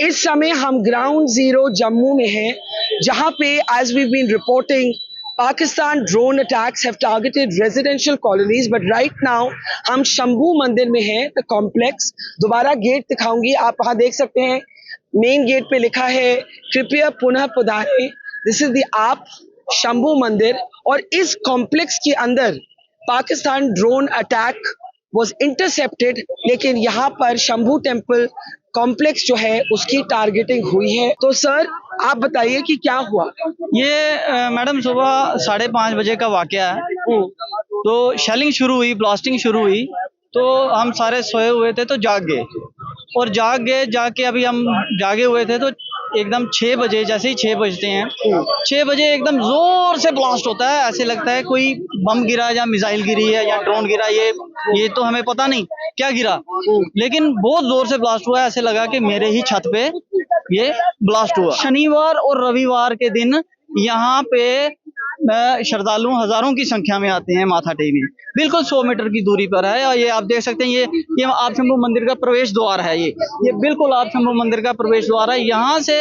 इस समय हम ग्राउंड जीरो जम्मू में हैं, जहां पे as we been reporting Pakistan drone attacks have targeted residential colonies, but right now हम शंभू मंदिर में हैं, द कॉम्प्लेक्स। दोबारा गेट दिखाऊंगी, आप वहां देख सकते हैं मेन गेट पे लिखा है कृपया पुनः पधारें। दिस इज द आप शंभू मंदिर, और इस कॉम्प्लेक्स के अंदर Pakistan drone attack was intercepted, लेकिन यहाँ पर शंभू टेम्पल कॉम्प्लेक्स जो है उसकी टारगेटिंग हुई है। तो सर आप बताइए कि क्या हुआ। ये मैडम सुबह 5:30 बजे का वाकया है। तो शेलिंग शुरू हुई, ब्लास्टिंग शुरू हुई, तो हम सारे सोए हुए थे तो जाग गए, और जाग के अभी हम जागे हुए थे तो एकदम 6 बजे, जैसे ही 6 बजते हैं, 6 बजे एकदम जोर से ब्लास्ट होता है। ऐसे लगता है कोई बम गिरा या मिसाइल गिरी है या ड्रोन गिरा, ये तो हमें पता नहीं क्या गिरा, लेकिन बहुत जोर से ब्लास्ट हुआ। ऐसे लगा कि मेरे ही छत पे ये ब्लास्ट हुआ। शनिवार और रविवार के दिन यहाँ पे श्रद्धालु हजारों की संख्या में आते हैं माथा टेकने। बिल्कुल 100 मीटर की दूरी पर है, और ये आप देख सकते हैं, ये आप शंभू मंदिर का प्रवेश द्वार है। ये बिल्कुल आप शंभू मंदिर का प्रवेश द्वार है। यहाँ से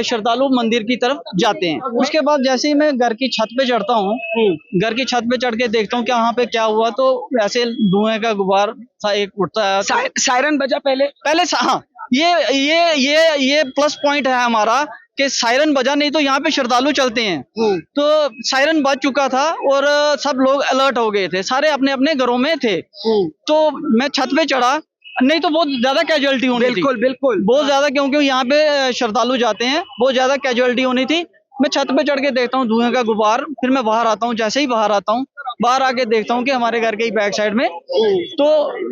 श्रद्धालु मंदिर की तरफ जाते हैं। उसके बाद जैसे ही मैं घर की छत पे चढ़ता हूँ, घर की छत पे चढ़ के देखता हूँ कि यहाँ पे क्या हुआ, तो ऐसे धुएं का गुबार सा एक उठता है। सायरन बजा पहले। हाँ, ये प्लस पॉइंट है हमारा कि सायरन बजा, नहीं तो यहाँ पे श्रद्धालु चलते हैं। तो सायरन बज चुका था और सब लोग अलर्ट हो गए थे, सारे अपने अपने घरों में थे। तो मैं छत पे चढ़ा, नहीं तो बहुत ज्यादा कैजुअलिटी होनी थी। बिल्कुल बहुत ज्यादा, क्योंकि यहाँ पे श्रद्धालु जाते हैं, बहुत ज्यादा कैजुअलिटी होनी थी। मैं छत पे चढ़ के देखता हूँ धुएं का गुबार, फिर मैं बाहर आता हूँ। जैसे ही बाहर आता हूँ, बाहर आके देखता हूँ कि हमारे घर के ही बैक साइड में तो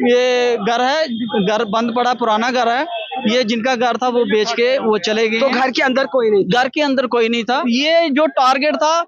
ये घर है, घर बंद पड़ा, पुराना घर है। ये जिनका घर था वो बेच के वो चले गए। तो घर के अंदर कोई नहीं? घर के अंदर कोई नहीं था। ये जो टारगेट था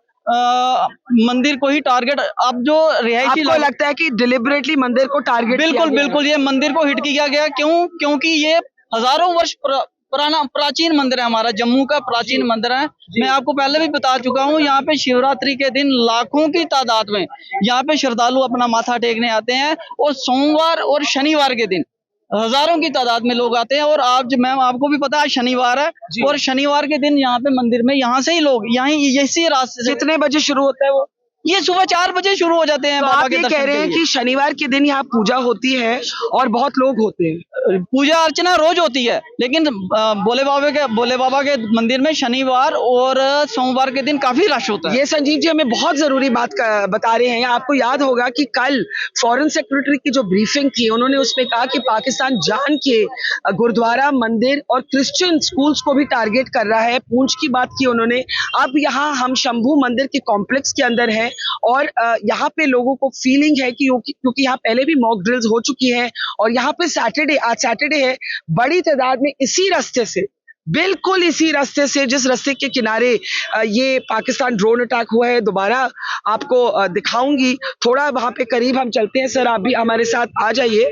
मंदिर को ही टारगेट, अब जो रिहायशी आपको लगता है कि डिलिबरेटली मंदिर को टारगेट किया गया? बिल्कुल ये मंदिर को हिट किया गया। क्योंकि ये हजारों वर्ष पुराना प्राचीन मंदिर है, हमारा जम्मू का प्राचीन मंदिर है। मैं आपको पहले भी बता चुका हूँ, यहाँ पे शिवरात्रि के दिन लाखों की तादाद में यहाँ पे श्रद्धालु अपना माथा टेकने आते हैं, और सोमवार और शनिवार के दिन हजारों की तादाद में लोग आते हैं। और आज मैम आपको भी पता है शनिवार है, और शनिवार के दिन यहाँ पे मंदिर में यहाँ से ही लोग इसी रास्ते से। कितने बजे शुरू होता है वो? ये सुबह 4 बजे शुरू हो जाते हैं। तो आप ये कह रहे हैं कि शनिवार के दिन यहाँ पूजा होती है और बहुत लोग होते हैं? पूजा अर्चना रोज होती है, लेकिन भोले बाबा के मंदिर में शनिवार और सोमवार के दिन काफी रश होता है। ये संजीव जी हमें बहुत जरूरी बात बता रहे हैं। आपको याद होगा कि कल फॉरेन सेक्रेटरी की जो ब्रीफिंग थी, उन्होंने उसमें कहा कि पाकिस्तान जान के गुरुद्वारा, मंदिर और क्रिश्चियन स्कूल्स को भी टारगेट कर रहा है। पूंछ की बात की उन्होंने। अब यहाँ हम शंभू मंदिर के कॉम्प्लेक्स के अंदर हैं, और यहाँ पे लोगों को फीलिंग है कि क्योंकि यहाँ पहले भी मॉक ड्रिल्स हो चुकी हैं, और यहाँ पे आज सैटरडे है, बड़ी तादाद में इसी रास्ते से, बिल्कुल इसी रास्ते से, जिस रास्ते के किनारे ये पाकिस्तान ड्रोन अटैक हुआ है, दोबारा आपको दिखाऊंगी। थोड़ा वहां पे करीब हम चलते हैं। सर आप भी हमारे साथ आ जाइए,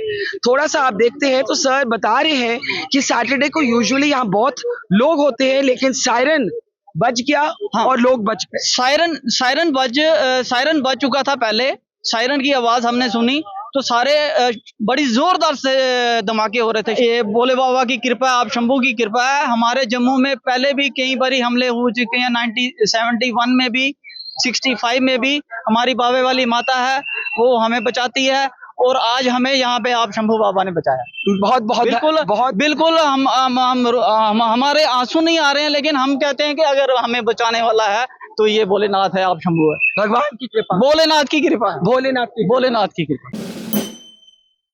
थोड़ा सा आप देखते हैं। तो सर बता रहे हैं कि सैटरडे को यूजुअली यहाँ बहुत लोग होते हैं, लेकिन सायरन बज गया। हाँ, और लोग बच गए। सायरन बज चुका था पहले। सायरन की आवाज हमने सुनी तो सारे बड़ी जोरदार से धमाके हो रहे थे। ये भोले बाबा की कृपा, आप शंभू की कृपा है। हमारे जम्मू में पहले भी कई बारी हमले हो चुके हैं, 1971 में भी, 65 में भी। हमारी बाबे वाली माता है, वो हमें बचाती है, और आज हमें यहाँ पे आप शंभू बाबा ने बचाया। बिल्कुल हम हमारे आंसू नहीं आ रहे हैं, लेकिन हम कहते हैं कि अगर हमें बचाने वाला है तो ये भोलेनाथ है, आप शंभू है। भगवान की कृपा, भोलेनाथ की कृपा, भोलेनाथ की कृपा।